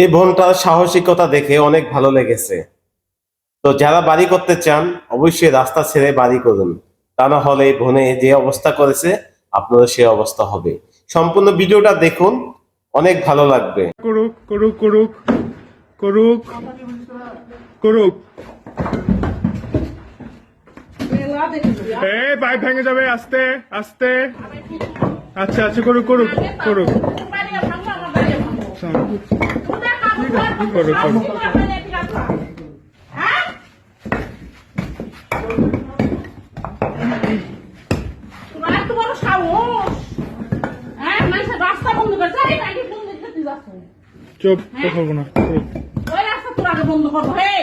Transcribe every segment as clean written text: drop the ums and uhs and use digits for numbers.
এই বোনটার সাহসিকতা দেখে অনেক ভালো লেগেছে। তো যারা বাড়ি করতে চান অবশ্যই রাস্তা ছেড়ে বাড়ি করুন, তা না হলে এই বোনে যে অবস্থা করেছে আপনাদের সে অবস্থা হবে। সম্পূর্ণ ভিডিওটা দেখুন, অনেক ভালো লাগবে। করুক করুক করুক করুক করুক। এই পাইপ ভেঙে যাবে, আস্তে আস্তে। আচ্ছা আচ্ছা, করুক করুক করুক করুক করুক। চুপ, কথা বলবো না। বন্ধ করবো। হে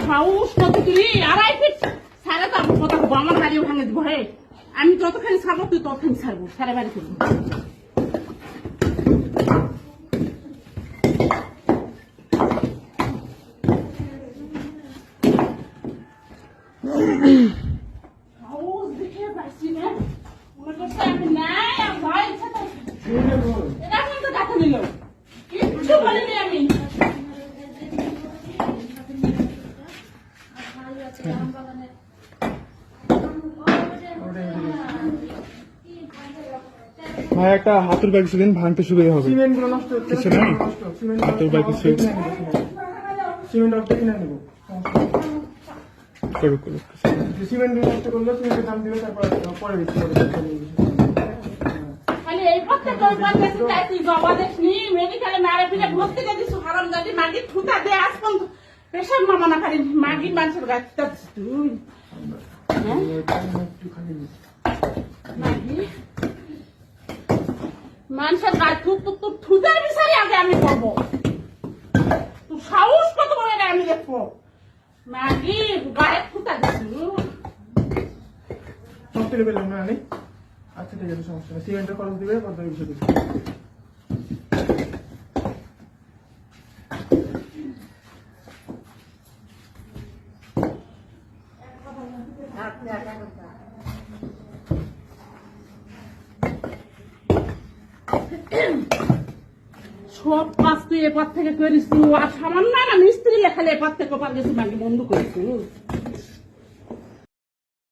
সাহস কত তুই 2.5 ফিট সারা তারপর কথা বলবো। আমার বাড়িও ভাঙে দিব। হে আমি যতখানি ছাড়বো তুই ততখানি ছাড়বো, সারা বাড়ি করবো। ভাই একটা হাতের ব্যাগ দিন, ভাঙতে শুরু হবে। কিছু নাই, হাতের ব্যাগ কিছু সিমেন্ট অফ কিনে নেবো। করুক করুক। সিমেন্ট নষ্ট করলে সিমেন্টের দাম দিলে তারপর পরে দিচ্ছি। এই প্রত্যেকটা তুই জমা দিসনি, মেডিকেলে মারা পিলে ভর্তি করে দিস। হারাম জানি মাগি ঠুতা দে আজ পর্যন্ত পেশাব মামা না খালি মাগি মানুষের গাছ তুই মানুষের গাছ থুক টুক টুক ঠুতার বিচারি আগে আমি করবো। তুই সাহস কত বড় এটা আমি দেখবো। মাগি গায়ে ঠুতা দিস সব থেকে পেলাম না আমি। আচ্ছা ঠিক আছে, সমস্যা নেই। সিমেন্টের খরচ দিবে, পদ্মার বিষয় দিবে। সব কাজ তুই এপার থেকে করিস। আর সামান্য না মিস্ত্রি লেখালে এপার থেকে ওপার গেছি মাগি বন্ধ করিস।